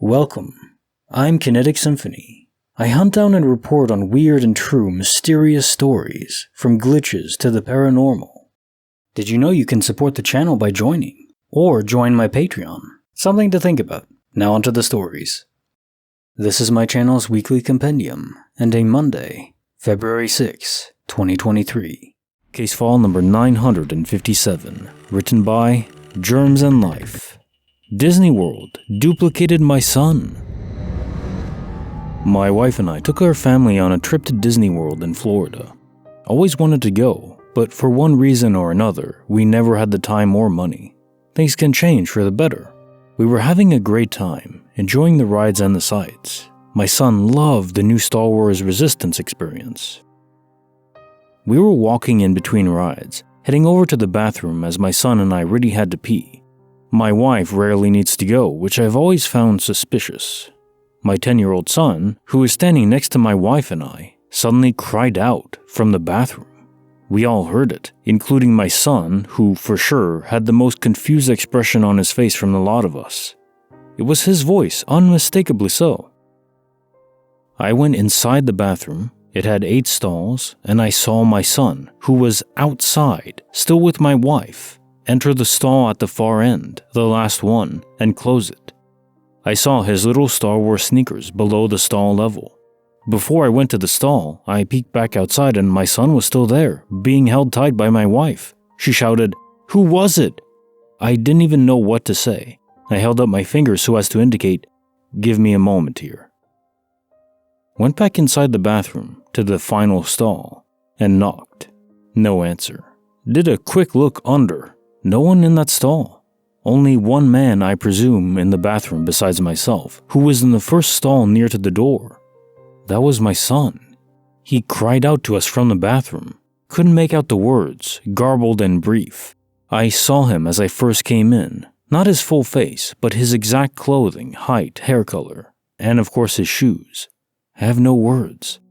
Welcome. I'm Kinetic Symphony. I hunt down and report on weird and true mysterious stories, from glitches to the paranormal. Did you know you can support the channel by joining? Or join my Patreon? Something to think about. Now onto the stories. This is my channel's weekly compendium, and a Monday, February 6, 2023. Case file number 957, written by Germs and Life. Disney World duplicated my son. My wife and I took our family on a trip to Disney World in Florida. Always wanted to go, but for one reason or another, we never had the time or money. Things can change for the better. We were having a great time, enjoying the rides and the sights. My son loved the new Star Wars Resistance experience. We were walking in between rides, heading over to the bathroom as my son and I really had to pee. My wife rarely needs to go, which I've always found suspicious. My 10-year-old son, who was standing next to my wife and I, suddenly cried out from the bathroom. We all heard it, including my son, who for sure had the most confused expression on his face from the lot of us. It was his voice, unmistakably so. I went inside the bathroom. It had 8 stalls, and I saw my son, who was outside, still with my wife, enter the stall at the far end, the last one, and close it. I saw his little Star Wars sneakers below the stall level. Before I went to the stall, I peeked back outside and my son was still there, being held tight by my wife. She shouted, "Who was it?" I didn't even know what to say. I held up my finger so as to indicate, "Give me a moment here." Went back inside the bathroom to the final stall and knocked. No answer. Did a quick look under. No one in that stall. Only one man, I presume, in the bathroom besides myself, who was in the first stall near to the door. That was my son. He cried out to us from the bathroom. Couldn't make out the words, garbled and brief. I saw him as I first came in. Not his full face, but his exact clothing, height, hair color, and of course his shoes. I have no words.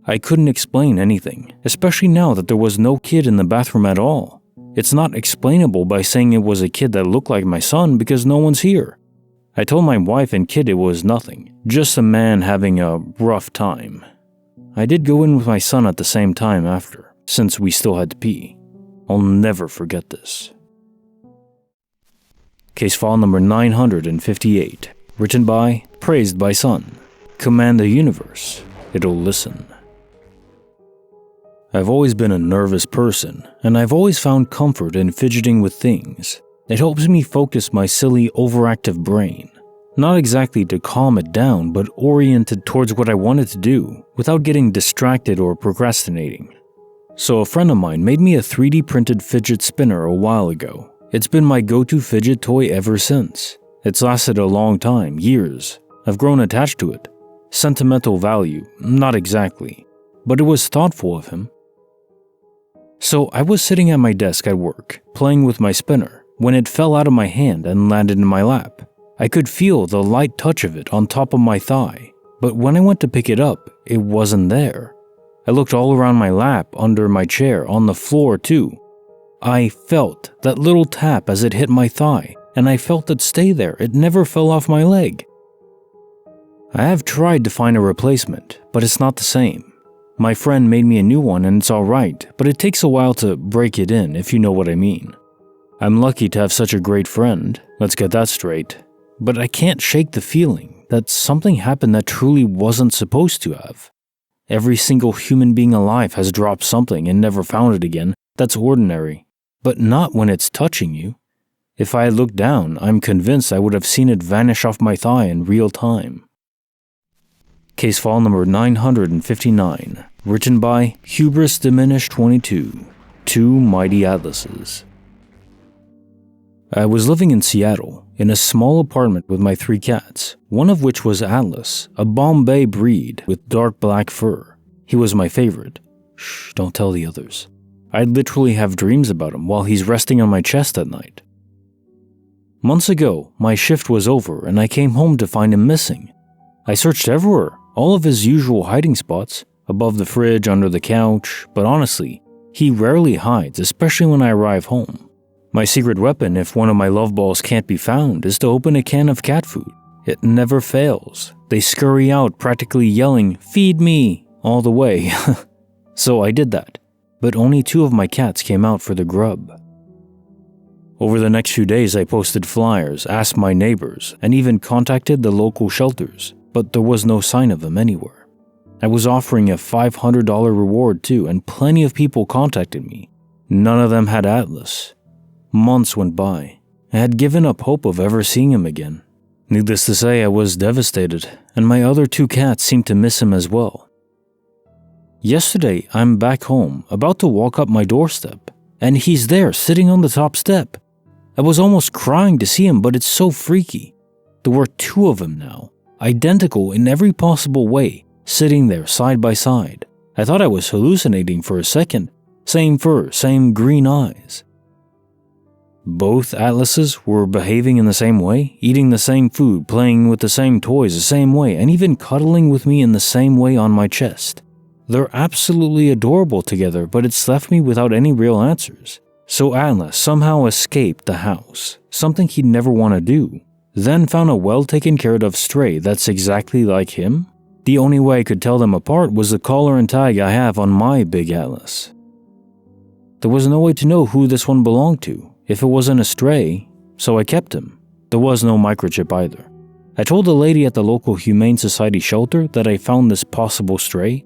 I couldn't explain anything, especially now that there was no kid in the bathroom at all. It's not explainable by saying it was a kid that looked like my son because no one's here. I told my wife and kid it was nothing, just a man having a rough time. I did go in with my son at the same time after, since we still had to pee. I'll never forget this. Case file number 958, written by, praised by son. Command the universe, it'll listen. I've always been a nervous person, and I've always found comfort in fidgeting with things. It helps me focus my silly, overactive brain. Not exactly to calm it down, but oriented towards what I wanted to do, without getting distracted or procrastinating. So a friend of mine made me a 3D printed fidget spinner a while ago. It's been my go-to fidget toy ever since. It's lasted a long time, years. I've grown attached to it. Sentimental value, not exactly, but it was thoughtful of him. So I was sitting at my desk at work, playing with my spinner, when it fell out of my hand and landed in my lap. I could feel the light touch of it on top of my thigh, but when I went to pick it up, it wasn't there. I looked all around my lap, under my chair, on the floor too. I felt that little tap as it hit my thigh, and I felt it stay there. It never fell off my leg. I have tried to find a replacement, but it's not the same. My friend made me a new one and it's alright, but it takes a while to break it in, if you know what I mean. I'm lucky to have such a great friend, let's get that straight, but I can't shake the feeling that something happened that truly wasn't supposed to have. Every single human being alive has dropped something and never found it again. That's ordinary, but not when it's touching you. If I had looked down, I'm convinced I would have seen it vanish off my thigh in real time. Case file number 959, written by Hubris Diminished 22, Two Mighty Atlases. I was living in Seattle, in a small apartment with my 3 cats, one of which was Atlas, a Bombay breed with dark black fur. He was my favorite. Shh, don't tell the others. I'd literally have dreams about him while he's resting on my chest at night. Months ago, my shift was over and I came home to find him missing. I searched everywhere, all of his usual hiding spots, above the fridge, under the couch, but honestly, he rarely hides, especially when I arrive home. My secret weapon, if one of my love balls can't be found, is to open a can of cat food. It never fails. They scurry out, practically yelling, "Feed me!" all the way. So I did that, but only 2 of my cats came out for the grub. Over the next few days, I posted flyers, asked my neighbors, and even contacted the local shelters, but there was no sign of them anywhere. I was offering a $500 reward too, and plenty of people contacted me. None of them had Atlas. Months went by. I had given up hope of ever seeing him again. Needless to say, I was devastated, and my other 2 cats seemed to miss him as well. Yesterday, I'm back home, about to walk up my doorstep, and he's there, sitting on the top step. I was almost crying to see him, but it's so freaky. There were 2 of him now, identical in every possible way, sitting there side by side. I thought I was hallucinating for a second. Same fur, same green eyes. Both Atlases were behaving in the same way, eating the same food, playing with the same toys the same way, and even cuddling with me in the same way on my chest. They're absolutely adorable together, but it's left me without any real answers. So Atlas somehow escaped the house, something he'd never want to do, then found a well-taken-care-of stray that's exactly like him. The only way I could tell them apart was the collar and tag I have on my big Atlas. There was no way to know who this one belonged to, if it wasn't a stray, so I kept him. There was no microchip either. I told the lady at the local Humane Society shelter that I found this possible stray.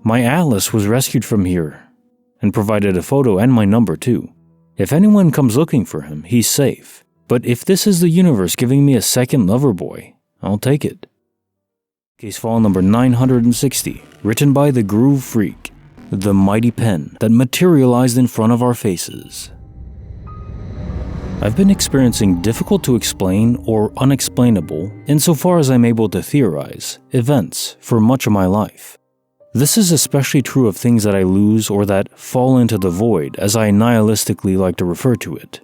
My Atlas was rescued from here, and provided a photo and my number too. If anyone comes looking for him, he's safe. But if this is the universe giving me a second lover boy, I'll take it. Case file number 960, written by the Groove Freak. The mighty pen that materialized in front of our faces. I've been experiencing difficult to explain or unexplainable, insofar as I'm able to theorize, events for much of my life. This is especially true of things that I lose or that fall into the void, as I nihilistically like to refer to it.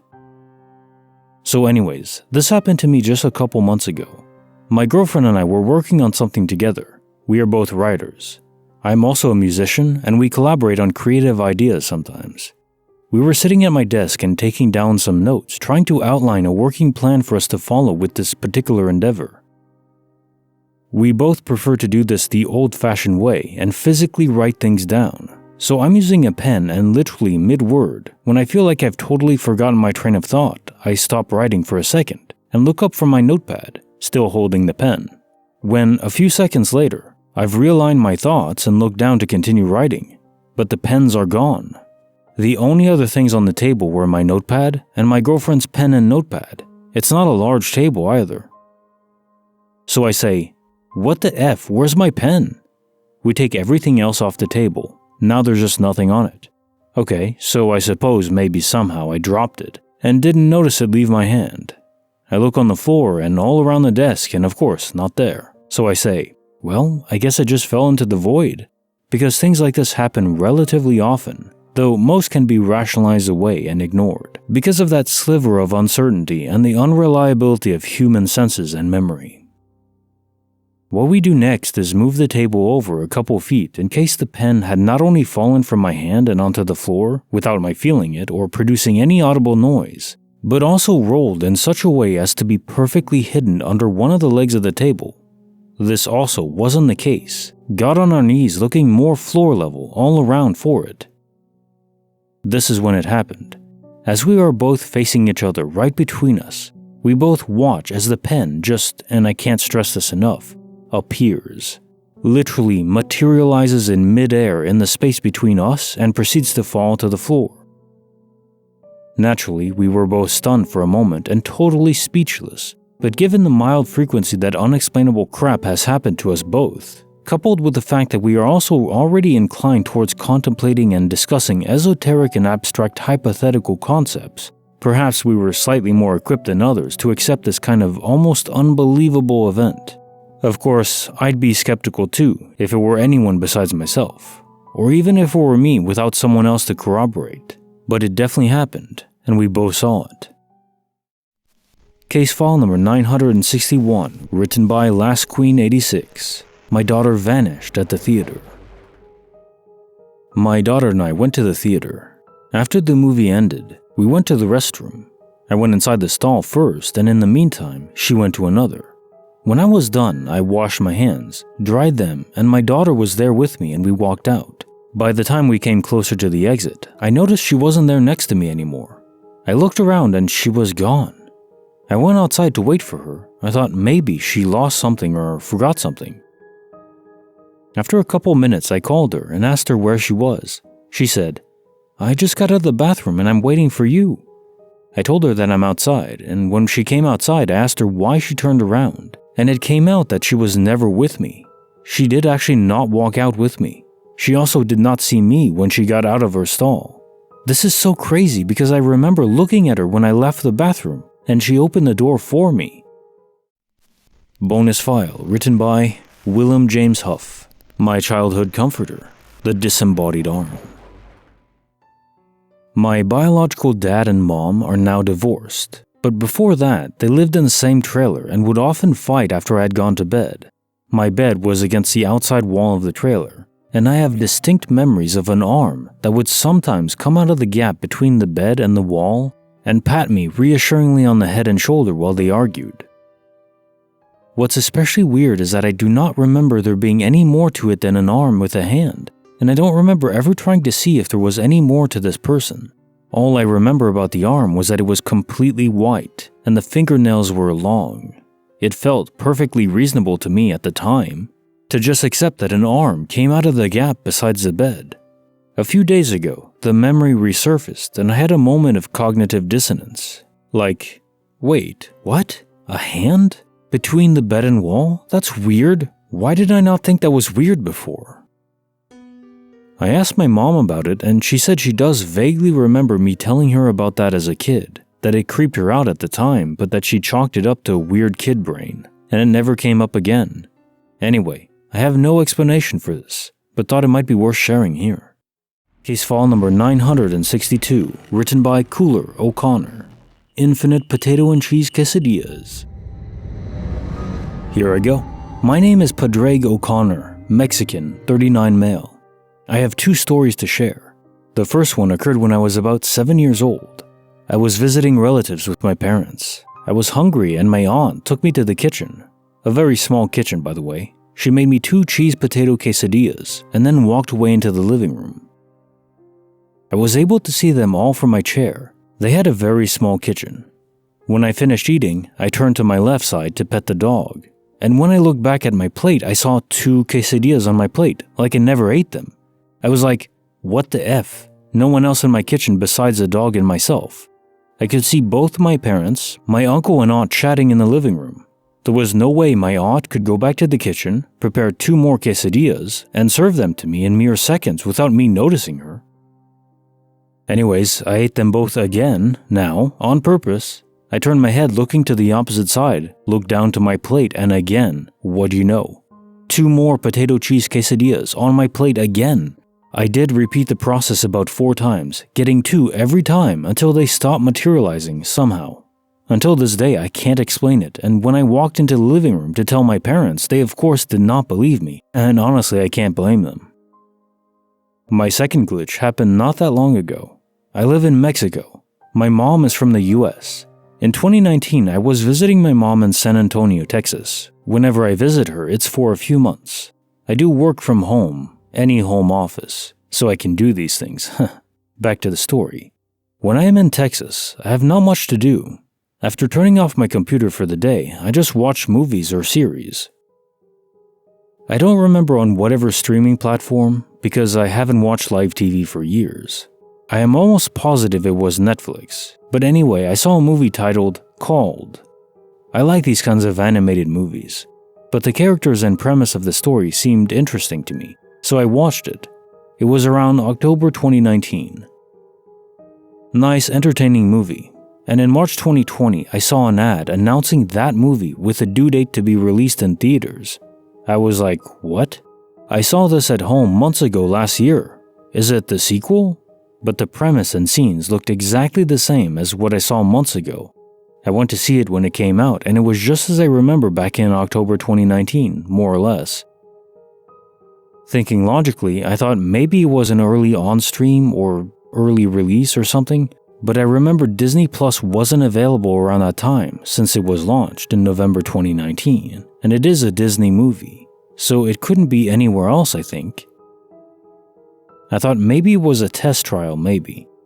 So anyways, this happened to me just a couple months ago. My girlfriend and I were working on something together. We are both writers. I'm also a musician, and we collaborate on creative ideas sometimes. We were sitting at my desk and taking down some notes, trying to outline a working plan for us to follow with this particular endeavor. We both prefer to do this the old-fashioned way and physically write things down. So I'm using a pen, and literally mid-word, when I feel like I've totally forgotten my train of thought, I stop writing for a second and look up from my notepad, still holding the pen. When, a few seconds later, I've realigned my thoughts and looked down to continue writing, but the pens are gone. The only other things on the table were my notepad and my girlfriend's pen and notepad. It's not a large table either. So I say, "What the F, where's my pen?" We take everything else off the table. Now there's just nothing on it. Okay, so I suppose maybe somehow I dropped it and didn't notice it leave my hand. I look on the floor and all around the desk, and of course, not there. So I say, well, I guess I just fell into the void. Because things like this happen relatively often, though most can be rationalized away and ignored, because of that sliver of uncertainty and the unreliability of human senses and memory. What we do next is move the table over a couple feet in case the pen had not only fallen from my hand and onto the floor without my feeling it or producing any audible noise, but also rolled in such a way as to be perfectly hidden under one of the legs of the table. This also wasn't the case. Got on our knees looking more floor level all around for it. This is when it happened. As we are both facing each other right between us, we both watch as the pen just, and I can't stress this enough, appears. Literally materializes in midair in the space between us and proceeds to fall to the floor. Naturally, we were both stunned for a moment and totally speechless. But given the mild frequency that unexplainable crap has happened to us both, coupled with the fact that we are also already inclined towards contemplating and discussing esoteric and abstract hypothetical concepts, perhaps we were slightly more equipped than others to accept this kind of almost unbelievable event. Of course, I'd be skeptical too if it were anyone besides myself, or even if it were me without someone else to corroborate. But it definitely happened, and we both saw it. Case file number 961, written by Last Queen 86. My daughter vanished at the theater. My daughter and I went to the theater. After the movie ended, we went to the restroom. I went inside the stall first, and in the meantime, she went to another. When I was done, I washed my hands, dried them, and my daughter was there with me and we walked out. By the time we came closer to the exit, I noticed she wasn't there next to me anymore. I looked around and she was gone. I went outside to wait for her. I thought maybe she lost something or forgot something. After a couple minutes, I called her and asked her where she was. She said, "I just got out of the bathroom and I'm waiting for you." I told her that I'm outside, and when she came outside, I asked her why she turned around, and it came out that she was never with me. She did actually not walk out with me. She also did not see me when she got out of her stall. This is so crazy because I remember looking at her when I left the bathroom, and she opened the door for me. Bonus file written by Willem James Huff, my childhood comforter, the disembodied arm. My biological dad and mom are now divorced, but before that, they lived in the same trailer and would often fight after I had gone to bed. My bed was against the outside wall of the trailer, and I have distinct memories of an arm that would sometimes come out of the gap between the bed and the wall and pat me reassuringly on the head and shoulder while they argued. What's especially weird is that I do not remember there being any more to it than an arm with a hand, and I don't remember ever trying to see if there was any more to this person. All I remember about the arm was that it was completely white, and the fingernails were long. It felt perfectly reasonable to me at the time to just accept that an arm came out of the gap besides the bed. A few days ago, the memory resurfaced and I had a moment of cognitive dissonance. Like, wait, what? A hand? Between the bed and wall? That's weird. Why did I not think that was weird before? I asked my mom about it and she said she does vaguely remember me telling her about that as a kid, that it creeped her out at the time but that she chalked it up to weird kid brain, and it never came up again. Anyway, I have no explanation for this, but thought it might be worth sharing here. Case file number 962, written by Cooler O'Connor. Infinite Potato and Cheese Quesadillas. Here I go. My name is Padraig O'Connor, Mexican, 39 male. I have two stories to share. The first one occurred when I was about 7 years old. I was visiting relatives with my parents. I was hungry and my aunt took me to the kitchen. A very small kitchen, by the way. She made me 2 cheese potato quesadillas and then walked away into the living room. I was able to see them all from my chair. They had a very small kitchen. When I finished eating, I turned to my left side to pet the dog. And when I looked back at my plate, I saw 2 quesadillas on my plate, like I never ate them. I was like, what the F? No one else in my kitchen besides the dog and myself. I could see both my parents, my uncle and aunt chatting in the living room. There was no way my aunt could go back to the kitchen, prepare 2 more quesadillas, and serve them to me in mere seconds without me noticing her. Anyways, I ate them both again, now, on purpose. I turned my head looking to the opposite side, looked down to my plate, and again, what do you know? 2 more potato cheese quesadillas on my plate again. I did repeat the process about 4 times, getting 2 every time until they stopped materializing somehow. Until this day, I can't explain it, and when I walked into the living room to tell my parents, they of course did not believe me, and honestly I can't blame them. My second glitch happened not that long ago. I live in Mexico. My mom is from the US. In 2019, I was visiting my mom in San Antonio, Texas. Whenever I visit her, it's for a few months. I do work from home, any home office, so I can do these things. Back to the story. When I am in Texas, I have not much to do. After turning off my computer for the day, I just watch movies or series. I don't remember on whatever streaming platform because I haven't watched live TV for years. I am almost positive it was Netflix, but anyway, I saw a movie titled Called. I like these kinds of animated movies, but the characters and premise of the story seemed interesting to me, so I watched it. It was around October 2019. Nice, entertaining movie, and in March 2020, I saw an ad announcing that movie with a due date to be released in theaters. I was like, what? I saw this at home months ago last year. Is it the sequel? But the premise and scenes looked exactly the same as what I saw months ago. I went to see it when it came out, and it was just as I remember back in October 2019, more or less. Thinking logically, I thought maybe it was an early on-stream or early release or something, but I remember Disney Plus wasn't available around that time since it was launched in November 2019, and it is a Disney movie, so it couldn't be anywhere else, I think. I thought maybe it was a test trial,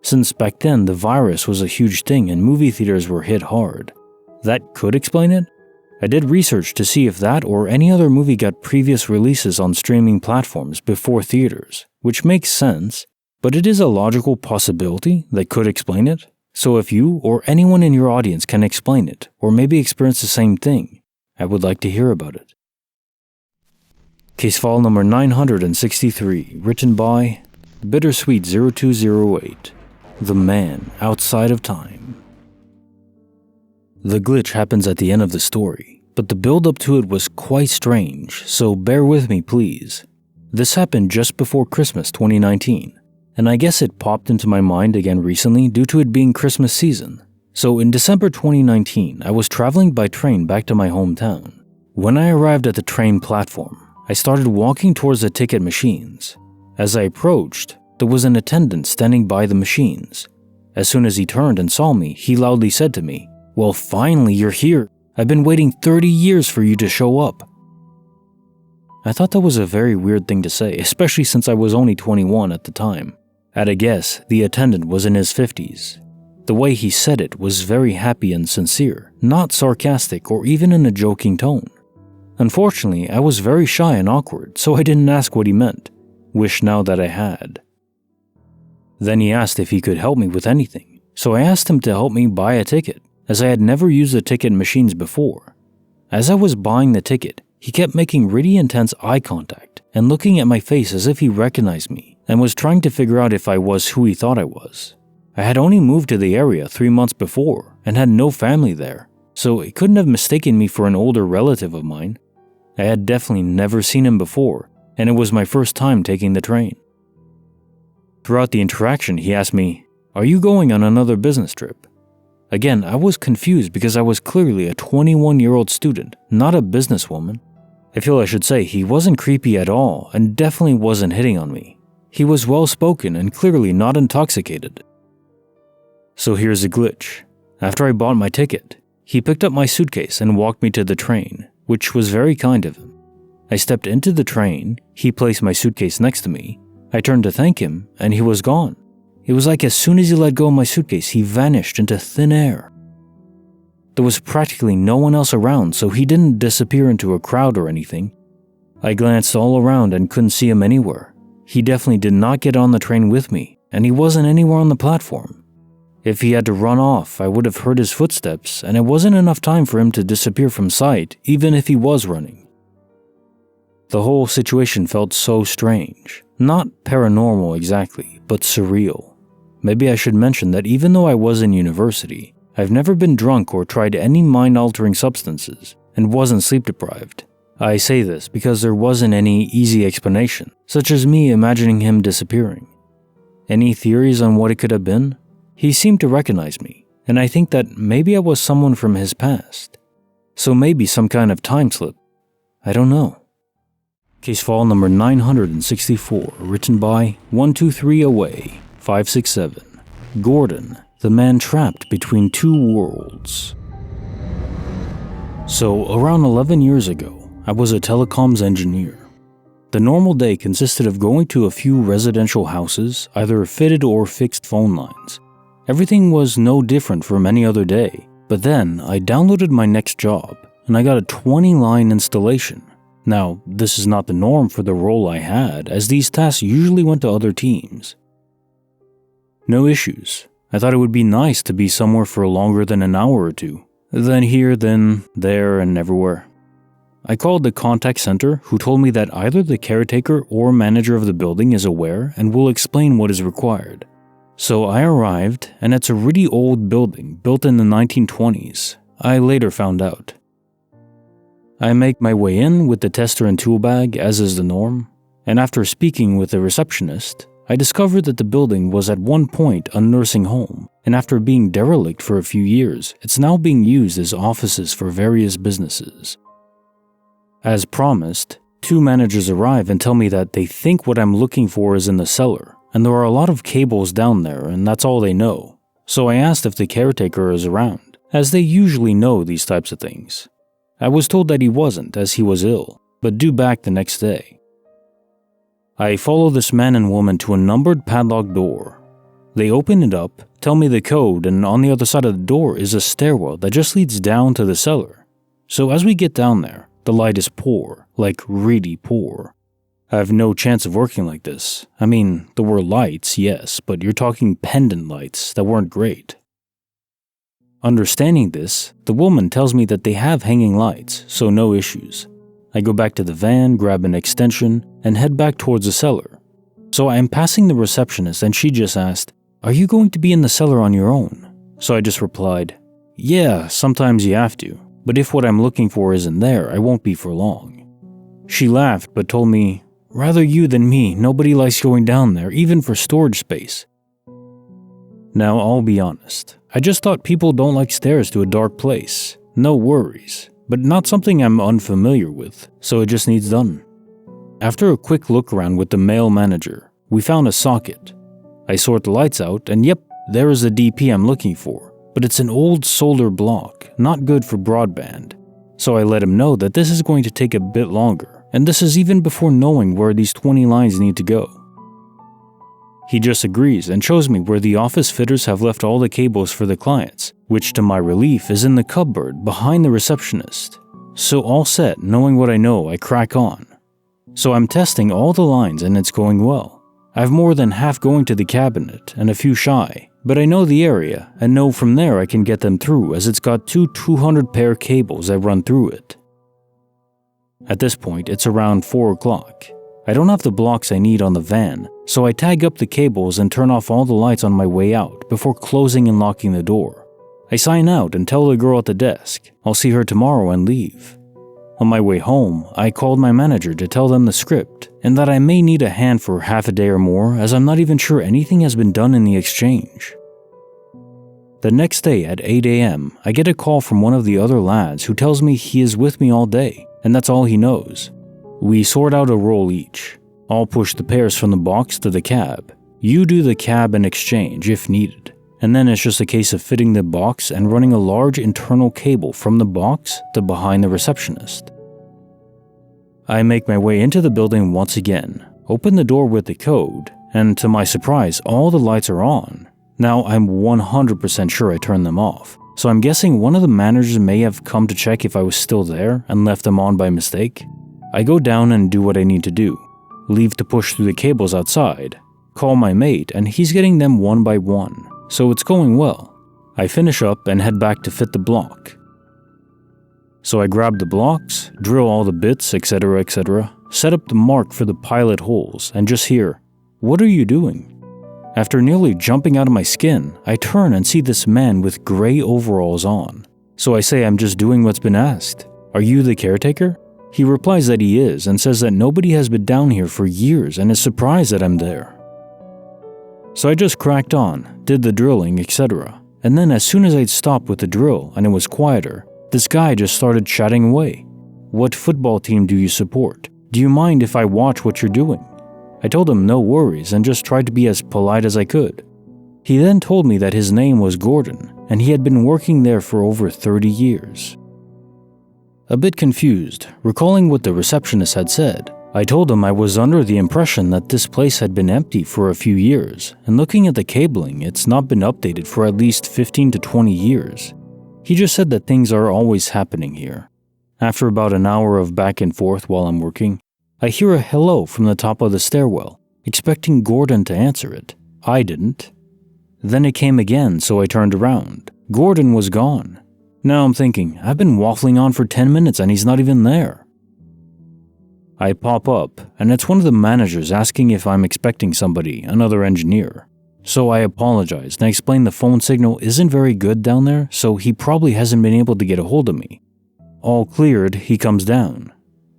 since back then the virus was a huge thing and movie theaters were hit hard. That could explain it? I did research to see if that or any other movie got previous releases on streaming platforms before theaters, which makes sense, but it is a logical possibility that could explain it. So if you or anyone in your audience can explain it, or maybe experience the same thing, I would like to hear about it. Case file number 963, written by Bittersweet 0208, The Man Outside of Time. The glitch happens at the end of the story, but the build-up to it was quite strange, so bear with me please. This happened just before Christmas 2019, and I guess it popped into my mind again recently due to it being Christmas season. So in December 2019, I was traveling by train back to my hometown. When I arrived at the train platform, I started walking towards the ticket machines. As I approached, there was an attendant standing by the machines. As soon as he turned and saw me, he loudly said to me, "Well, finally you're here. I've been waiting 30 years for you to show up." I thought that was a very weird thing to say, especially since I was only 21 at the time. At a guess, the attendant was in his 50s. The way he said it was very happy and sincere, not sarcastic or even in a joking tone. Unfortunately, I was very shy and awkward, so I didn't ask what he meant. Wish now that I had. Then he asked if he could help me with anything, so I asked him to help me buy a ticket, as I had never used the ticket machines before. As I was buying the ticket, he kept making really intense eye contact and looking at my face as if he recognized me and was trying to figure out if I was who he thought I was. I had only moved to the area 3 months before and had no family there, so he couldn't have mistaken me for an older relative of mine. I had definitely never seen him before, and it was my first time taking the train. Throughout the interaction, he asked me, "Are you going on another business trip?" Again, I was confused because I was clearly a 21-year-old student, not a businesswoman. I feel I should say he wasn't creepy at all and definitely wasn't hitting on me. He was well-spoken and clearly not intoxicated. So here's the glitch. After I bought my ticket, he picked up my suitcase and walked me to the train, which was very kind of him. I stepped into the train, he placed my suitcase next to me, I turned to thank him, and he was gone. It was like as soon as he let go of my suitcase, he vanished into thin air. There was practically no one else around, so he didn't disappear into a crowd or anything. I glanced all around and couldn't see him anywhere. He definitely did not get on the train with me, and he wasn't anywhere on the platform. If he had to run off, I would have heard his footsteps, and it wasn't enough time for him to disappear from sight, even if he was running. The whole situation felt so strange. Not paranormal exactly, but surreal. Maybe I should mention that even though I was in university, I've never been drunk or tried any mind-altering substances, and wasn't sleep-deprived. I say this because there wasn't any easy explanation, such as me imagining him disappearing. Any theories on what it could have been? He seemed to recognize me, and I think that maybe I was someone from his past. So maybe some kind of time slip. I don't know. Case file number 964, written by 123 Away, 567. Gordon, the man trapped between two worlds. So, around 11 years ago, I was a telecoms engineer. The normal day consisted of going to a few residential houses, either fitted or fixed phone lines. Everything was no different from any other day, but then I downloaded my next job, and I got a 20-line installation. Now, this is not the norm for the role I had, as these tasks usually went to other teams. No issues. I thought it would be nice to be somewhere for longer than an hour or two. Then here, then there, and everywhere. I called the contact center, who told me that either the caretaker or manager of the building is aware and will explain what is required. So I arrived, and it's a really old building, built in the 1920s, I later found out. I make my way in with the tester and tool bag, as is the norm, and after speaking with the receptionist, I discovered that the building was at one point a nursing home, and after being derelict for a few years, it's now being used as offices for various businesses. As promised, two managers arrive and tell me that they think what I'm looking for is in the cellar, and there are a lot of cables down there, and that's all they know. so I asked if the caretaker is around, as they usually know these types of things. I was told that he wasn't, as he was ill, but due back the next day. I follow this man and woman to a numbered padlocked door. They open it up, tell me the code, and on the other side of the door is a stairwell that just leads down to the cellar. So as we get down there, the light is poor, like really poor. I have no chance of working like this. I mean, there were lights, yes, but you're talking pendant lights that weren't great. Understanding this, the woman tells me that they have hanging lights, so no issues. I go back to the van, grab an extension, and head back towards the cellar. So I am passing the receptionist and she just asked, "Are you going to be in the cellar on your own?" So I just replied, "Yeah, sometimes you have to, but if what I'm looking for isn't there, I won't be for long." She laughed but told me, "Rather you than me, nobody likes going down there, even for storage space." Now I'll be honest, I just thought people don't like stairs to a dark place. No worries, but not something I'm unfamiliar with, so it just needs done. After a quick look around with the male manager, we found a socket. I sort the lights out and yep, there is the DP I'm looking for, but it's an old solder block, not good for broadband. So I let him know that this is going to take a bit longer, and this is even before knowing where these 20 lines need to go. He just agrees and shows me where the office fitters have left all the cables for the clients, which to my relief is in the cupboard behind the receptionist. So all set, knowing what I know, I crack on. So I'm testing all the lines and it's going well. I've more than half going to the cabinet and a few shy, but I know the area and know from there I can get them through as it's got two 200 pair cables that run through it. At this point, it's around 4 o'clock. I don't have the blocks I need on the van, so I tag up the cables and turn off all the lights on my way out before closing and locking the door. I sign out and tell the girl at the desk I'll see her tomorrow and leave. On my way home, I called my manager to tell them the script and that I may need a hand for half a day or more as I'm not even sure anything has been done in the exchange. The next day at 8 a.m., I get a call from one of the other lads who tells me he is with me all day and that's all he knows. We sort out a roll each. I'll push the pairs from the box to the cab. You do the cab and exchange if needed. And then it's just a case of fitting the box and running a large internal cable from the box to behind the receptionist. I make my way into the building once again, open the door with the code, and to my surprise, all the lights are on. Now I'm 100% sure I turned them off, so I'm guessing one of the managers may have come to check if I was still there and left them on by mistake. I go down and do what I need to do. Leave to push through the cables outside, call my mate, and he's getting them one by one. So it's going well. I finish up and head back to fit the block. So I grab the blocks, drill all the bits, etc., set up the mark for the pilot holes, and just hear, "What are you doing?" After nearly jumping out of my skin, I turn and see this man with gray overalls on. So I say I'm just doing what's been asked. "Are you the caretaker?" He replies that he is and says that nobody has been down here for years and is surprised that I'm there. So I just cracked on, did the drilling, etc. And then as soon as I'd stopped with the drill and it was quieter, this guy just started chatting away. "What football team do you support? Do you mind if I watch what you're doing?" I told him no worries and just tried to be as polite as I could. He then told me that his name was Gordon and he had been working there for over 30 years. A bit confused, recalling what the receptionist had said, I told him I was under the impression that this place had been empty for a few years, and looking at the cabling, it's not been updated for at least 15 to 20 years. He just said that things are always happening here. After about an hour of back and forth while I'm working, I hear a hello from the top of the stairwell, expecting Gordon to answer it. I didn't. Then it came again, so I turned around. Gordon was gone. Now I'm thinking, I've been waffling on for 10 minutes and he's not even there. I pop up, and it's one of the managers asking if I'm expecting somebody, another engineer. So I apologized and explained the phone signal isn't very good down there, so he probably hasn't been able to get a hold of me. All cleared, he comes down.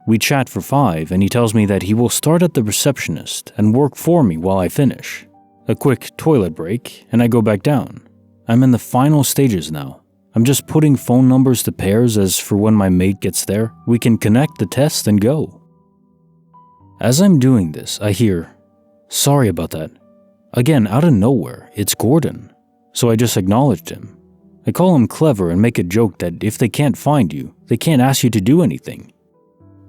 We chat for 5, and he tells me that he will start at the receptionist and work for me while I finish. A quick toilet break, and I go back down. I'm in the final stages now. I'm just putting phone numbers to pairs as for when my mate gets there, we can connect the test and go. As I'm doing this, I hear, "Sorry about that." Again, out of nowhere, it's Gordon. so I just acknowledged him. I call him clever and make a joke that if they can't find you, they can't ask you to do anything.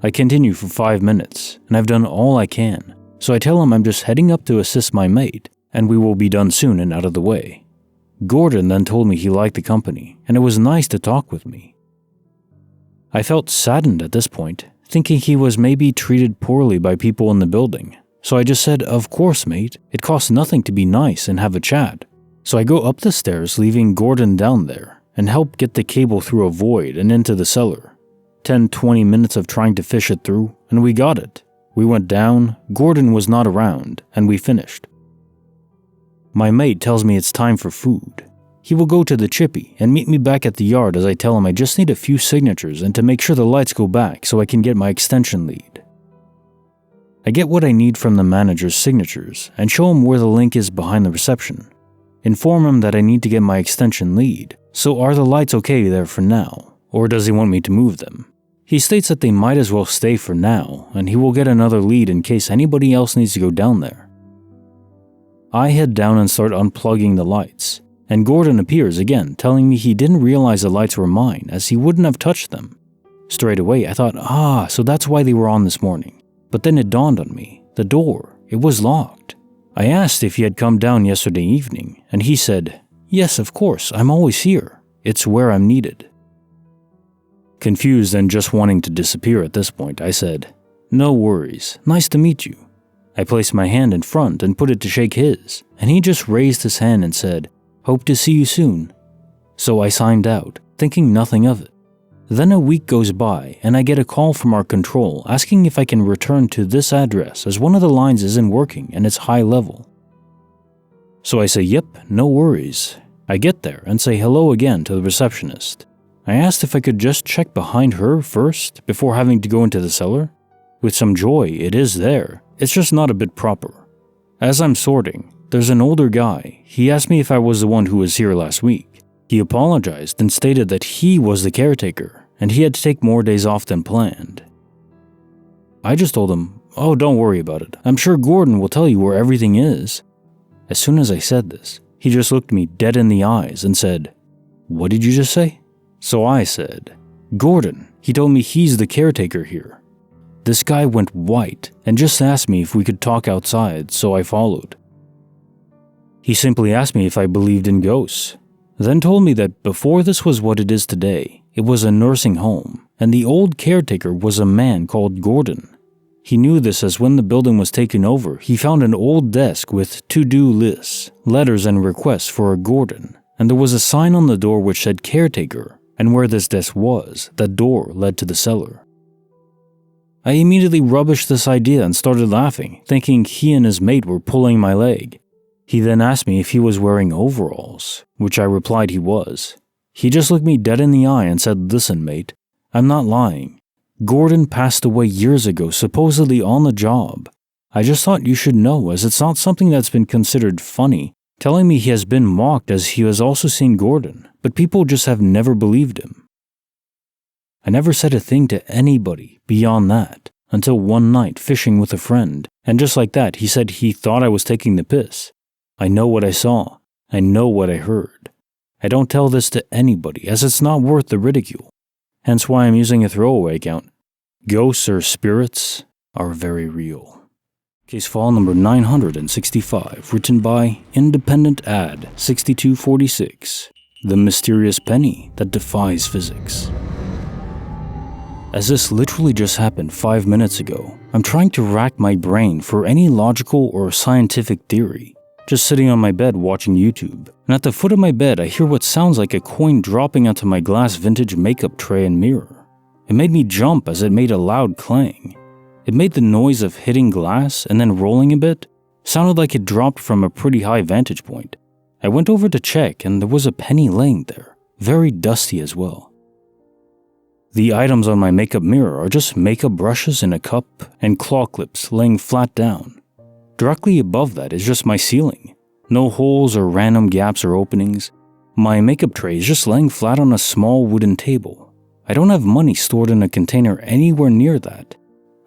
I continue for 5 minutes, and I've done all I can, so I tell him I'm just heading up to assist my mate, and we will be done soon and out of the way. Gordon then told me he liked the company, and it was nice to talk with me. I felt saddened at this point, thinking he was maybe treated poorly by people in the building, so I just said, "Of course, mate, it costs nothing to be nice and have a chat." So I go up the stairs, leaving Gordon down there, and help get the cable through a void and into the cellar. 10-20 minutes of trying to fish it through, and we got it. We went down, Gordon was not around, and we finished. My mate tells me it's time for food. He will go to the chippy and meet me back at the yard as I tell him I just need a few signatures and to make sure the lights go back so I can get my extension lead. I get what I need from the manager's signatures and show him where the link is behind the reception. Inform him that I need to get my extension lead, so are the lights okay there for now, or does he want me to move them? He states that they might as well stay for now, and he will get another lead in case anybody else needs to go down there. I head down and start unplugging the lights, and Gordon appears again, telling me he didn't realize the lights were mine as he wouldn't have touched them. Straight away I thought, so that's why they were on this morning. But then it dawned on me, the door, it was locked. I asked if he had come down yesterday evening, and he said, "Yes, of course, I'm always here. It's where I'm needed." Confused and just wanting to disappear at this point, I said, "No worries, nice to meet you." I placed my hand in front and put it to shake his, and he just raised his hand and said, "Hope to see you soon." So I signed out, thinking nothing of it. Then a week goes by, and I get a call from our control asking if I can return to this address as one of the lines isn't working and it's high level. So I say, "Yep, no worries." I get there and say hello again to the receptionist. I asked if I could just check behind her first before having to go into the cellar. With some joy, it is there. It's just not a bit proper. As I'm sorting, there's an older guy. He asked me if I was the one who was here last week. He apologized and stated that he was the caretaker, and he had to take more days off than planned. I just told him, "Oh, don't worry about it. I'm sure Gordon will tell you where everything is." As soon as I said this, he just looked me dead in the eyes and said, "What did you just say?" So I said, "Gordon, he told me he's the caretaker here." This guy went white and just asked me if we could talk outside, so I followed. He simply asked me if I believed in ghosts, then told me that before this was what it is today, it was a nursing home, and the old caretaker was a man called Gordon. He knew this as when the building was taken over, he found an old desk with to-do lists, letters and requests for a Gordon, and there was a sign on the door which said caretaker, and where this desk was, that door led to the cellar. I immediately rubbished this idea and started laughing, thinking he and his mate were pulling my leg. He then asked me if he was wearing overalls, which I replied he was. He just looked me dead in the eye and said, "Listen, mate, I'm not lying. Gordon passed away years ago, supposedly on the job. I just thought you should know, as it's not something that's been considered funny, telling me he has been mocked as he has also seen Gordon, but people just have never believed him." I never said a thing to anybody beyond that, until one night fishing with a friend, and just like that, he said he thought I was taking the piss. I know what I saw. I know what I heard. I don't tell this to anybody, as it's not worth the ridicule. Hence why I'm using a throwaway account. Ghosts or spirits are very real. Case file number 965, written by Independent Ad 6246. The mysterious penny that defies physics. As this literally just happened 5 minutes ago, I'm trying to rack my brain for any logical or scientific theory. Just sitting on my bed watching YouTube, and at the foot of my bed I hear what sounds like a coin dropping onto my glass vintage makeup tray and mirror. It made me jump as it made a loud clang. It made the noise of hitting glass and then rolling a bit. Sounded like it dropped from a pretty high vantage point. I went over to check and there was a penny laying there, very dusty as well. The items on my makeup mirror are just makeup brushes in a cup and claw clips laying flat down. Directly above that is just my ceiling. No holes or random gaps or openings. My makeup tray is just laying flat on a small wooden table. I don't have money stored in a container anywhere near that.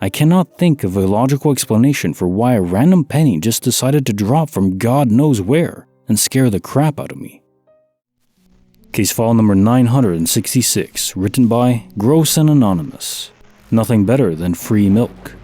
I cannot think of a logical explanation for why a random penny just decided to drop from God knows where and scare the crap out of me. Case file number 966, written by Gross and Anonymous. Nothing better than free milk.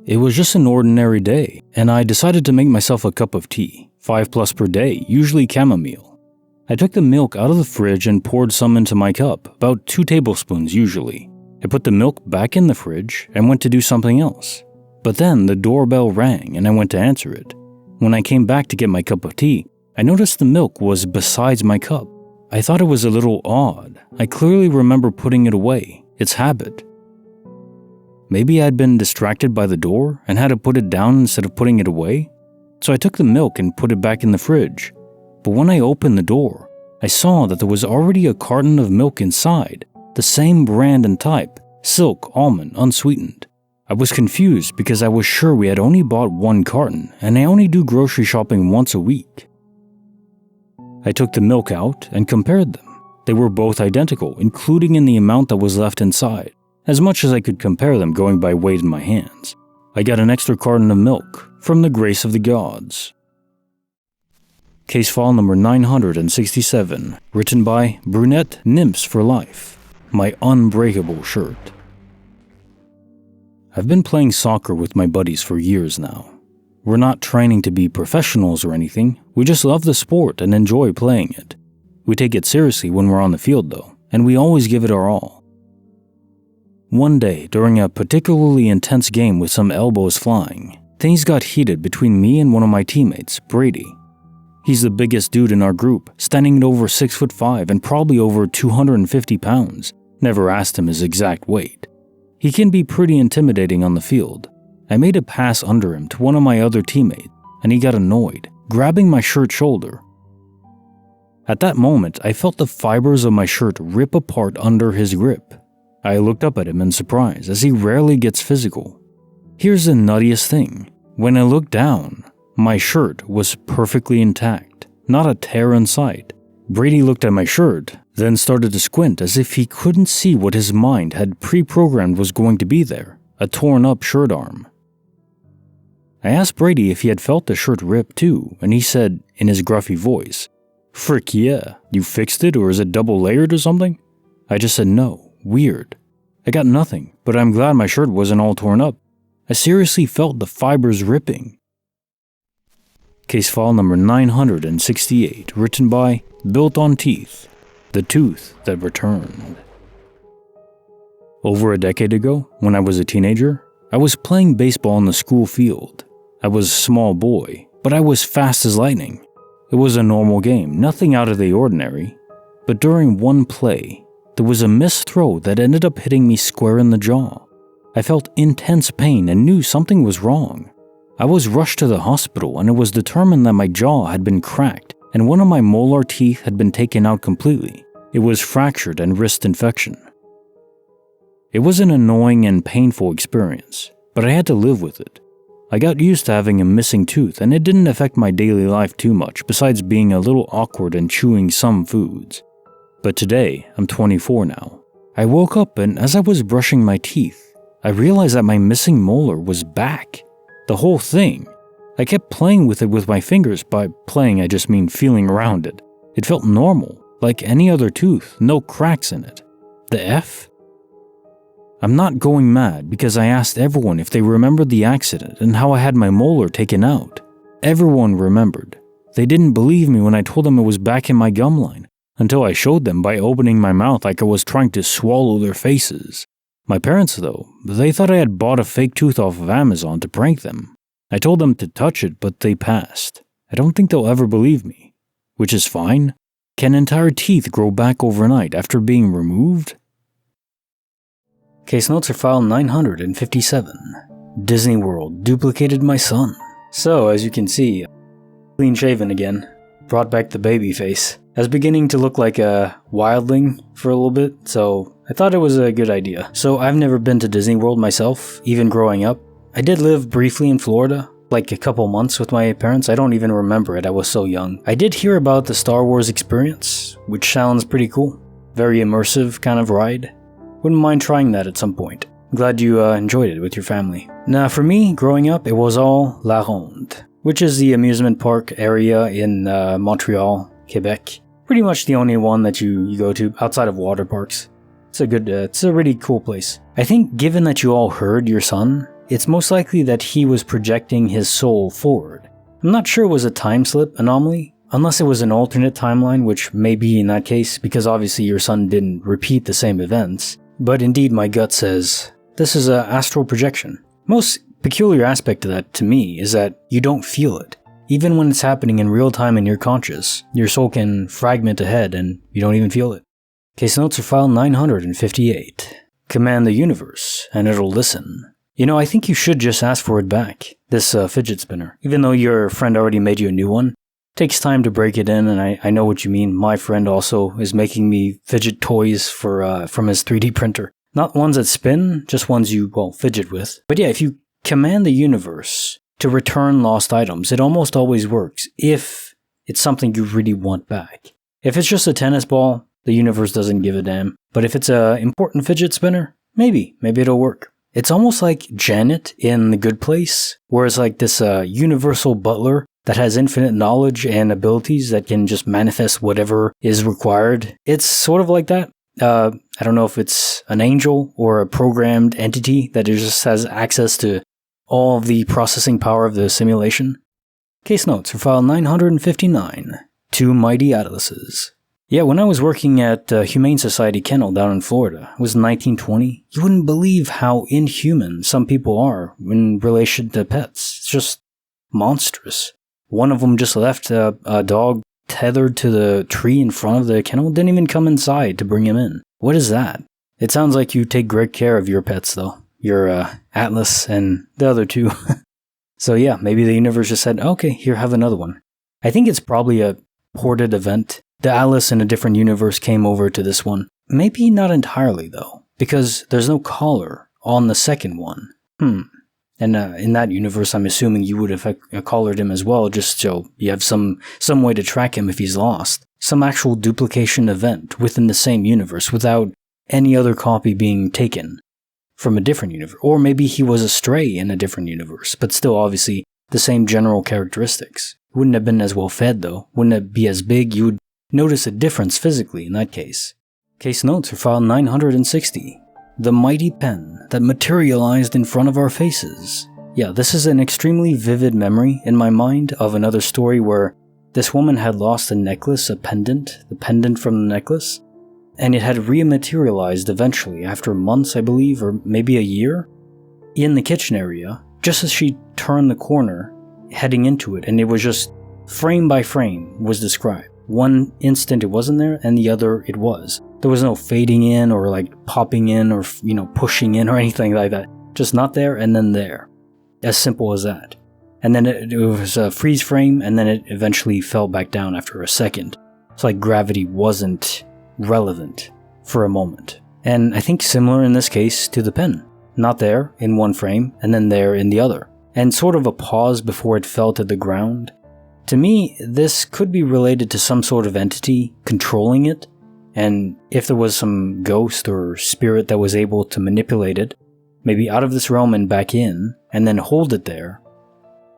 It was just an ordinary day, and I decided to make myself a cup of tea, 5+ per day, usually chamomile. I took the milk out of the fridge and poured some into my cup, about 2 tablespoons usually. I put the milk back in the fridge and went to do something else. But then the doorbell rang and I went to answer it. When I came back to get my cup of tea, I noticed the milk was besides my cup. I thought it was a little odd. I clearly remember putting it away. It's habit. Maybe I'd been distracted by the door and had to put it down instead of putting it away. So I took the milk and put it back in the fridge. But when I opened the door, I saw that there was already a carton of milk inside, the same brand and type, silk, almond, unsweetened. I was confused because I was sure we had only bought 1 carton and I only do grocery shopping once a week. I took the milk out and compared them. They were both identical, including in the amount that was left inside, as much as I could compare them going by weight in my hands. I got an extra carton of milk from the grace of the gods. Case file number 967, written by Brunette Nymphs for Life. My Unbreakable shirt. I've been playing soccer with my buddies for years now. We're not training to be professionals or anything, we just love the sport and enjoy playing it. We take it seriously when we're on the field though, and we always give it our all. One day, during a particularly intense game with some elbows flying, things got heated between me and one of my teammates, Brady. He's the biggest dude in our group, standing at over 6'5" and probably over 250 pounds. Never asked him his exact weight. He can be pretty intimidating on the field. I made a pass under him to one of my other teammates, and he got annoyed, grabbing my shirt shoulder. At that moment, I felt the fibers of my shirt rip apart under his grip. I looked up at him in surprise, as he rarely gets physical. Here's the nuttiest thing. When I looked down, my shirt was perfectly intact, not a tear in sight. Brady looked at my shirt, then started to squint as if he couldn't see what his mind had pre-programmed was going to be there, a torn-up shirt arm. I asked Brady if he had felt the shirt rip too, and he said, in his gruffy voice, "Frick yeah, you fixed it or is it double layered or something?" I just said no, weird. I got nothing, but I'm glad my shirt wasn't all torn up. I seriously felt the fibers ripping. Case file number 968, written by Built on Teeth, the tooth that returned. Over a decade ago, when I was a teenager, I was playing baseball on the school field. I was a small boy, but I was fast as lightning. It was a normal game, nothing out of the ordinary. But during one play, there was a missed throw that ended up hitting me square in the jaw. I felt intense pain and knew something was wrong. I was rushed to the hospital and it was determined that my jaw had been cracked and one of my molar teeth had been taken out completely. It was fractured and wrist infection. It was an annoying and painful experience, but I had to live with it. I got used to having a missing tooth and it didn't affect my daily life too much besides being a little awkward and chewing some foods. But today, I'm 24 now. I woke up and as I was brushing my teeth, I realized that my missing molar was back. The whole thing. I kept playing with it with my fingers. By playing, I just mean feeling around it. It felt normal, like any other tooth, no cracks in it. The F? I'm not going mad because I asked everyone if they remembered the accident and how I had my molar taken out. Everyone remembered. They didn't believe me when I told them it was back in my gum line, until I showed them by opening my mouth like I was trying to swallow their faces. My parents, though, they thought I had bought a fake tooth off of Amazon to prank them. I told them to touch it, but they passed. I don't think they'll ever believe me. Which is fine. Can entire teeth grow back overnight after being removed? Case notes are file 957. Disney World duplicated my son. So, as you can see, clean shaven again. Brought back the baby face. I was beginning to look like a wildling for a little bit, so I thought it was a good idea. So I've never been to Disney World myself, even growing up. I did live briefly in Florida, like a couple months with my parents. I don't even remember it, I was so young. I did hear about the Star Wars experience, which sounds pretty cool. Very immersive kind of ride. Wouldn't mind trying that at some point. Glad you enjoyed it with your family. Now for me, growing up, it was all La Ronde, which is the amusement park area in Montreal, Quebec. Pretty much the only one that you go to outside of water parks. It's a really cool place. I think given that you all heard your son, it's most likely that he was projecting his soul forward. I'm not sure it was a time slip anomaly, unless it was an alternate timeline, which may be in that case, because obviously your son didn't repeat the same events. But indeed my gut says, this is an astral projection. Most peculiar aspect of that to me is that you don't feel it. Even when it's happening in real time and you're conscious, your soul can fragment ahead and you don't even feel it. Case notes are file 958. Command the universe and it'll listen. I think you should just ask for it back, this fidget spinner. Even though your friend already made you a new one, it takes time to break it in, and I know what you mean. My friend also is making me fidget toys from his 3D printer. Not ones that spin, just ones you, fidget with. But yeah, if you command the universe to return lost items, it almost always works, if it's something you really want back. If it's just a tennis ball, the universe doesn't give a damn. But if it's an important fidget spinner, maybe it'll work. It's almost like Janet in The Good Place, where it's like this universal butler that has infinite knowledge and abilities that can just manifest whatever is required. It's sort of like that. I don't know if it's an angel or a programmed entity that just has access to all of the processing power of the simulation. Case notes for file 959. Two Mighty Atlases. Yeah, when I was working at Humane Society Kennel down in Florida, it was 1920, you wouldn't believe how inhuman some people are in relation to pets. It's just monstrous. One of them just left a dog tethered to the tree in front of the kennel, didn't even come inside to bring him in. What is that? It sounds like you take great care of your pets, though. Your Atlas and the other two. So yeah, maybe the universe just said, okay, here, have another one. I think it's probably a ported event. The Atlas in a different universe came over to this one. Maybe not entirely, though, because there's no collar on the second one. And in that universe, I'm assuming you would have collared him as well, just so you have some way to track him if he's lost. Some actual duplication event within the same universe without any other copy being taken from a different universe. Or maybe he was astray in a different universe, but still obviously the same general characteristics. Wouldn't have been as well fed, though. Wouldn't it be as big? You would notice a difference physically in that case. Case notes are file 960. The mighty pen that materialized in front of our faces. Yeah, this is an extremely vivid memory in my mind of another story where this woman had lost a necklace, the pendant from the necklace, and it had rematerialized eventually after months, I believe, or maybe a year, in the kitchen area, just as she turned the corner heading into it, and it was just frame by frame was described. One instant it wasn't there, and the other it was. There was no fading in or like popping in or, pushing in or anything like that. Just not there and then there. As simple as that. And then it was a freeze frame, and then it eventually fell back down after a second. It's like gravity wasn't relevant for a moment. And I think similar in this case to the pen. Not there in one frame, and then there in the other. And sort of a pause before it fell to the ground. To me, this could be related to some sort of entity controlling it, and if there was some ghost or spirit that was able to manipulate it, maybe out of this realm and back in, and then hold it there,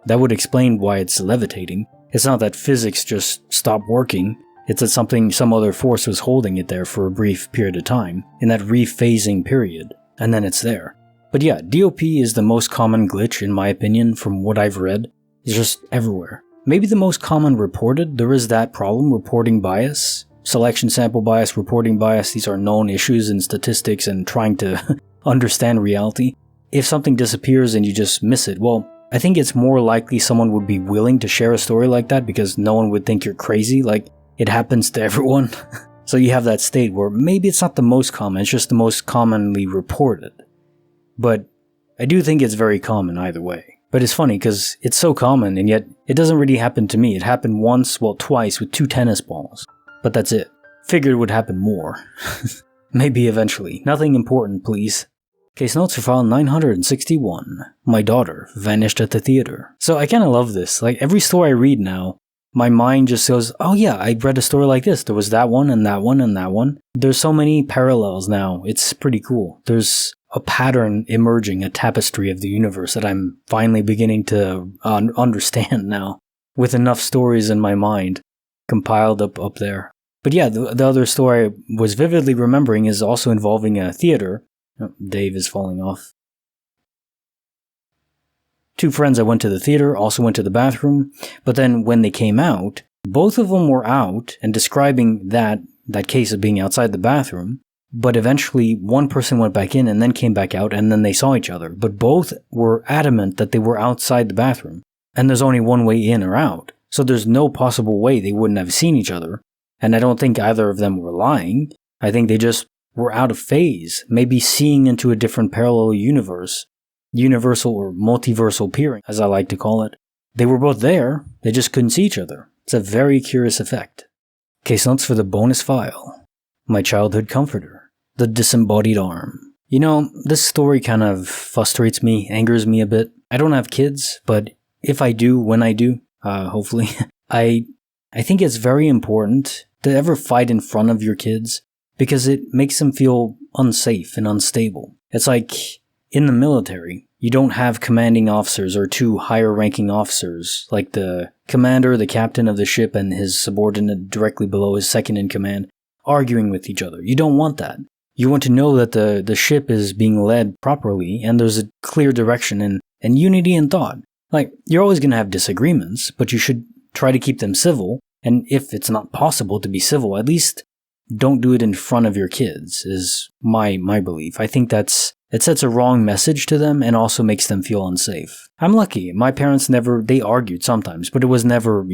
that would explain why it's levitating. It's not that physics just stopped working, it's that some other force was holding it there for a brief period of time, in that rephasing period, and then it's there. But yeah, DOP is the most common glitch in my opinion from what I've read. It's just everywhere. Maybe the most common reported, there is that problem, reporting bias. Selection sample bias, reporting bias, these are known issues in statistics and trying to understand reality. If something disappears and you just miss it, well, I think it's more likely someone would be willing to share a story like that because no one would think you're crazy, like it happens to everyone. So you have that state where maybe it's not the most common, it's just the most commonly reported. But I do think it's very common either way. But it's funny because it's so common and yet it doesn't really happen to me. It happened once, twice with 2 tennis balls. But that's it. Figured it would happen more. Maybe eventually. Nothing important, please. Case notes for file 961. My daughter vanished at the theater. So I kind of love this. Like every story I read now, my mind just goes, oh yeah, I read a story like this. There was that one and that one and that one. There's so many parallels now. It's pretty cool. There's a pattern emerging, a tapestry of the universe that I'm finally beginning to understand now, with enough stories in my mind compiled up there. But yeah, the other story I was vividly remembering is also involving a theater. Oh, Dave is falling off. Two friends that went to the theater also went to the bathroom, but then when they came out, both of them were out and describing that case of being outside the bathroom, but eventually one person went back in and then came back out and then they saw each other, but both were adamant that they were outside the bathroom, and there's only one way in or out, so there's no possible way they wouldn't have seen each other, and I don't think either of them were lying. I think they just were out of phase, maybe seeing into a different parallel universe. Universal or multiversal peering, as I like to call it. They were both there, they just couldn't see each other. It's a very curious effect. Case notes for the bonus file. My childhood comforter. The disembodied arm. You know, this story kind of frustrates me, angers me a bit. I don't have kids, but if I do, when I do, hopefully, I think it's very important to ever fight in front of your kids because it makes them feel unsafe and unstable. It's like in the military, you don't have commanding officers or two higher ranking officers, like the commander, the captain of the ship, and his subordinate directly below his second in command, arguing with each other. You don't want that. You want to know that the ship is being led properly and there's a clear direction and unity in thought. Like, you're always going to have disagreements, but you should try to keep them civil, and if it's not possible to be civil, at least don't do it in front of your kids, is my belief. I think it sets a wrong message to them and also makes them feel unsafe. I'm lucky. My parents they argued sometimes, but it was never,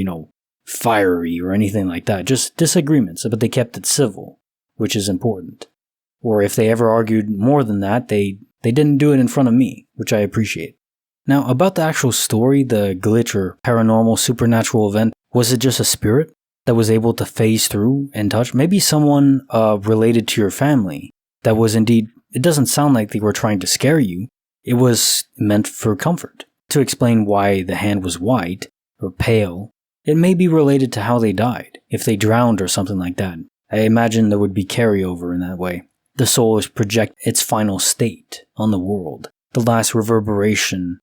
fiery or anything like that. Just disagreements, but they kept it civil, which is important. Or if they ever argued more than that, they didn't do it in front of me, which I appreciate. Now, about the actual story, the glitch or paranormal supernatural event, was it just a spirit that was able to phase through and touch? Maybe someone related to your family that was indeed. It doesn't sound like they were trying to scare you. It was meant for comfort. To explain why the hand was white, or pale, it may be related to how they died, if they drowned or something like that. I imagine there would be carryover in that way. The soul is project its final state on the world. The last reverberation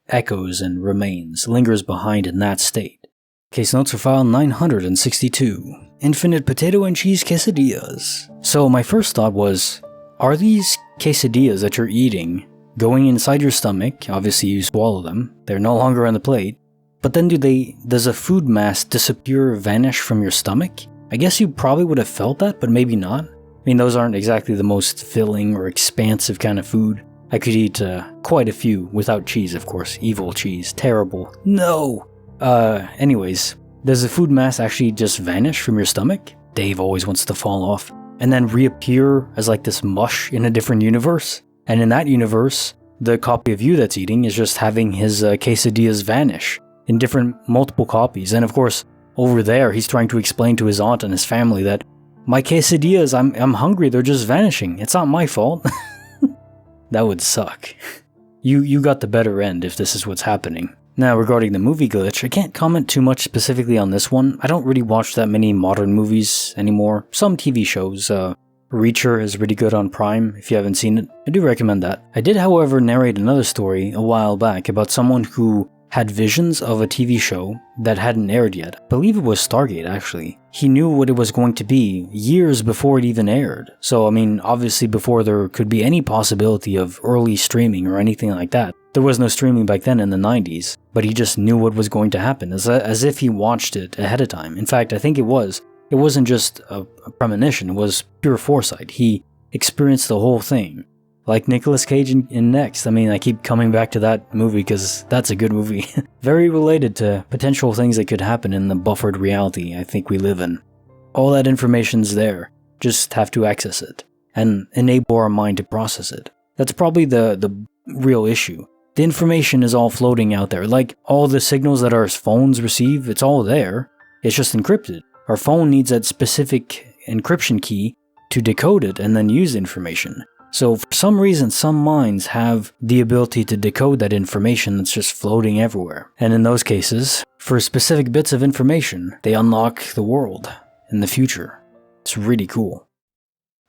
echoes and remains, lingers behind in that state. Case notes for file 962. Infinite potato and cheese quesadillas. So my first thought was, are these quesadillas that you're eating going inside your stomach? Obviously you swallow them, they're no longer on the plate. But then does a food mass disappear or vanish from your stomach? I guess you probably would have felt that, but maybe not. I mean, those aren't exactly the most filling or expansive kind of food. I could eat quite a few without cheese, of course. Evil cheese. Terrible. No! Anyways, does the food mass actually just vanish from your stomach? Dave always wants to fall off. And then reappear as like this mush in a different universe. And in that universe, the copy of you that's eating is just having his quesadillas vanish in different multiple copies. And of course, over there, he's trying to explain to his aunt and his family that my quesadillas, I'm hungry, they're just vanishing. It's not my fault. That would suck. You got the better end if this is what's happening. Now, regarding the movie glitch, I can't comment too much specifically on this one. I don't really watch that many modern movies anymore. Some TV shows. Reacher is really good on Prime, if you haven't seen it. I do recommend that. I did, however, narrate another story a while back about someone who had visions of a TV show that hadn't aired yet. I believe it was Stargate, actually. He knew what it was going to be years before it even aired. So, I mean, obviously before there could be any possibility of early streaming or anything like that. There was no streaming back then in the 90s, but he just knew what was going to happen, as if he watched it ahead of time. In fact, I think it wasn't just a premonition, it was pure foresight. He experienced the whole thing. Like Nicolas Cage in Next. I mean, I keep coming back to that movie because that's a good movie. Very related to potential things that could happen in the buffered reality I think we live in. All that information's there, just have to access it, and enable our mind to process it. That's probably the real issue. The information is all floating out there, like all the signals that our phones receive, it's all there, it's just encrypted. Our phone needs that specific encryption key to decode it and then use the information. So for some reason, some minds have the ability to decode that information that's just floating everywhere. And in those cases, for specific bits of information, they unlock the world in the future. It's really cool.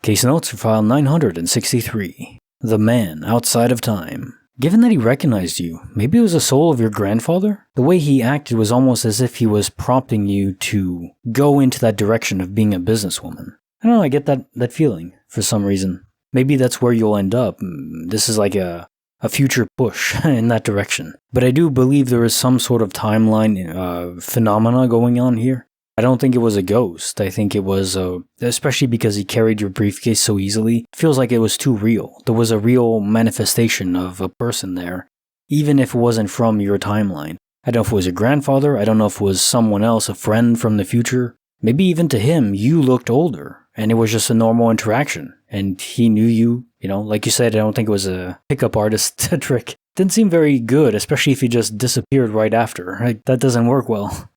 Case notes for file 963. The Man Outside of Time. Given that he recognized you, maybe it was the soul of your grandfather? The way he acted was almost as if he was prompting you to go into that direction of being a businesswoman. I don't know, I get that feeling for some reason. Maybe that's where you'll end up. This is like a future push in that direction. But I do believe there is some sort of timeline phenomena going on here. I don't think it was a ghost. I think it was, especially because he carried your briefcase so easily, it feels like it was too real. There was a real manifestation of a person there, even if it wasn't from your timeline. I don't know if it was your grandfather, I don't know if it was someone else, a friend from the future. Maybe even to him, you looked older, and it was just a normal interaction, and he knew you, like you said, I don't think it was a pickup artist trick. Didn't seem very good, especially if he just disappeared right after, right? That doesn't work well.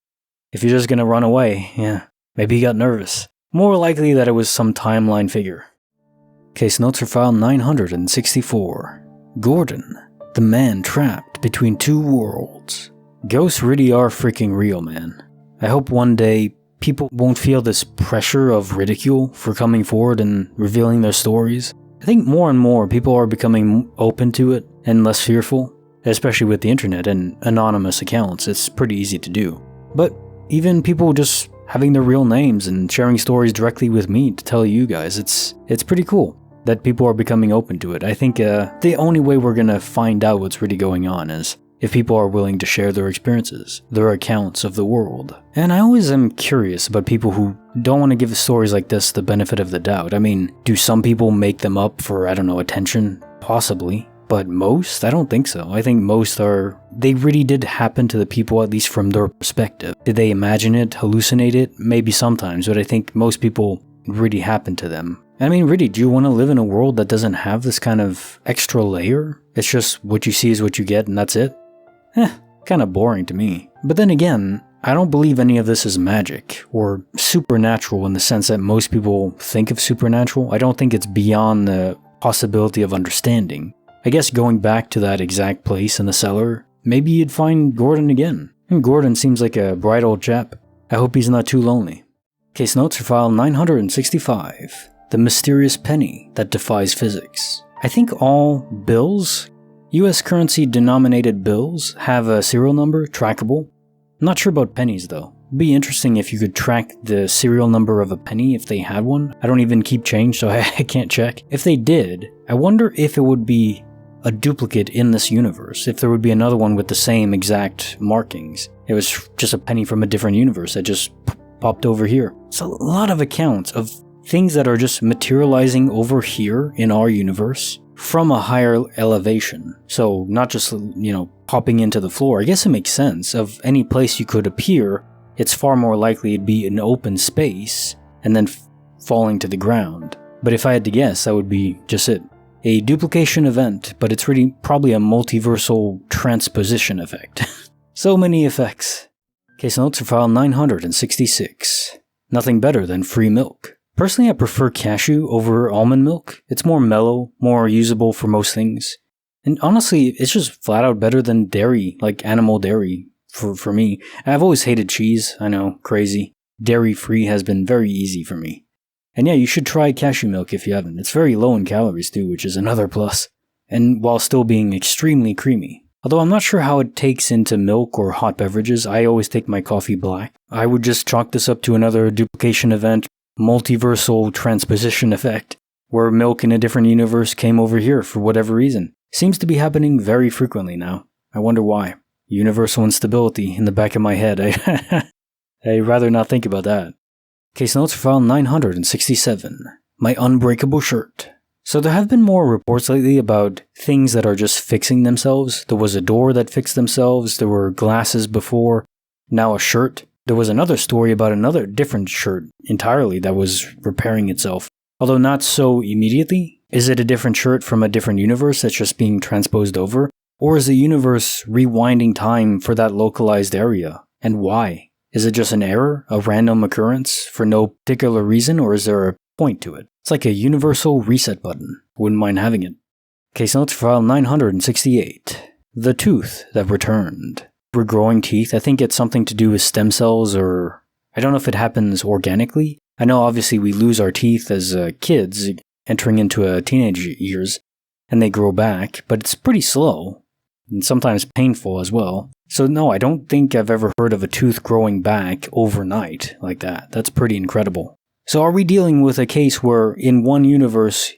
If you're just gonna run away, yeah, maybe he got nervous. More likely that it was some timeline figure. Case notes for file 964. Gordon, the man trapped between two worlds. Ghosts really are freaking real, man. I hope one day people won't feel this pressure of ridicule for coming forward and revealing their stories. I think more and more people are becoming open to it and less fearful, especially with the internet and anonymous accounts. It's pretty easy to do. But even people just having their real names and sharing stories directly with me to tell you guys, it's pretty cool that people are becoming open to it. I think the only way we're gonna find out what's really going on is if people are willing to share their experiences, their accounts of the world. And I always am curious about people who don't want to give stories like this the benefit of the doubt. I mean, do some people make them up for, attention? Possibly. But most? I don't think so. I think most they really did happen to the people, at least from their perspective. Did they imagine it, hallucinate it? Maybe sometimes, but I think most people really happened to them. I mean, really, do you want to live in a world that doesn't have this kind of extra layer? It's just what you see is what you get and that's it? Kind of boring to me. But then again, I don't believe any of this is magic or supernatural in the sense that most people think of supernatural. I don't think it's beyond the possibility of understanding. I guess going back to that exact place in the cellar, maybe you'd find Gordon again. And Gordon seems like a bright old chap. I hope he's not too lonely. Case notes for file 965. The mysterious penny that defies physics. I think all bills, US currency denominated bills, have a serial number, trackable. I'm not sure about pennies though. It'd be interesting if you could track the serial number of a penny if they had one. I don't even keep change, so I can't check. If they did, I wonder if it would be a duplicate in this universe, if there would be another one with the same exact markings. It was just a penny from a different universe that just popped over here. It's a lot of accounts of things that are just materializing over here in our universe from a higher elevation. So not just, popping into the floor. I guess it makes sense. Of any place you could appear, it's far more likely it'd be an open space and then falling to the ground. But if I had to guess, that would be just it. A duplication event, but it's really probably a multiversal transposition effect. So many effects. Case notes for file 966. Nothing better than free milk. Personally, I prefer cashew over almond milk. It's more mellow, more usable for most things. And honestly, it's just flat out better than dairy, like animal dairy, for me. I've always hated cheese, I know, crazy. Dairy-free has been very easy for me. And yeah, you should try cashew milk if you haven't. It's very low in calories too, which is another plus. And while still being extremely creamy. Although I'm not sure how it takes into milk or hot beverages, I always take my coffee black. I would just chalk this up to another duplication event, multiversal transposition effect, where milk in a different universe came over here for whatever reason. Seems to be happening very frequently now. I wonder why. Universal instability in the back of my head. I'd rather not think about that. Case notes for file 967. My Unbreakable shirt. So there have been more reports lately about things that are just fixing themselves. There was a door that fixed themselves. There were glasses before. Now a shirt. There was another story about another different shirt entirely that was repairing itself. Although not so immediately. Is it a different shirt from a different universe that's just being transposed over? Or is the universe rewinding time for that localized area? And why? Is it just an error, a random occurrence for no particular reason, or is there a point to it? It's like a universal reset button. Wouldn't mind having it. Case notes for file 968. The tooth that returned. Regrowing teeth, I think it's something to do with stem cells, or I don't know if it happens organically. I know obviously we lose our teeth as kids, entering into teenage years. and they grow back, but it's pretty slow, and sometimes painful as well. So no, I don't think I've ever heard of a tooth growing back overnight like that. That's pretty incredible. So are we dealing with a case where in one universe,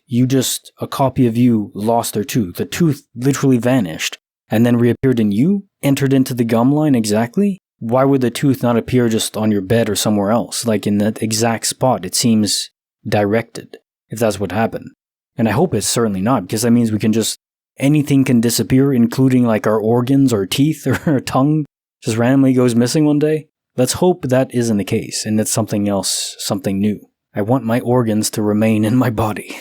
a copy of you lost their tooth? The tooth literally vanished and then reappeared in you? Entered into the gum line exactly? Why would the tooth not appear just on your bed or somewhere else? Like in that exact spot, it seems directed, if that's what happened. And I hope it's certainly not, because that means anything can disappear, including like our organs, our teeth, or our tongue just randomly goes missing one day. Let's hope that isn't the case, and it's something else, something new. I want my organs to remain in my body.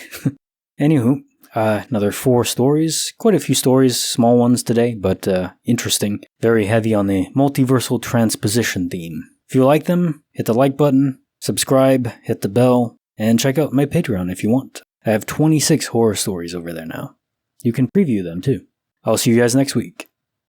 Anywho, another 4 stories. Quite a few stories, small ones today, but interesting. Very heavy on the multiversal transposition theme. If you like them, hit the like button, subscribe, hit the bell, and check out my Patreon if you want. I have 26 horror stories over there now. You can preview them too. I'll see you guys next week.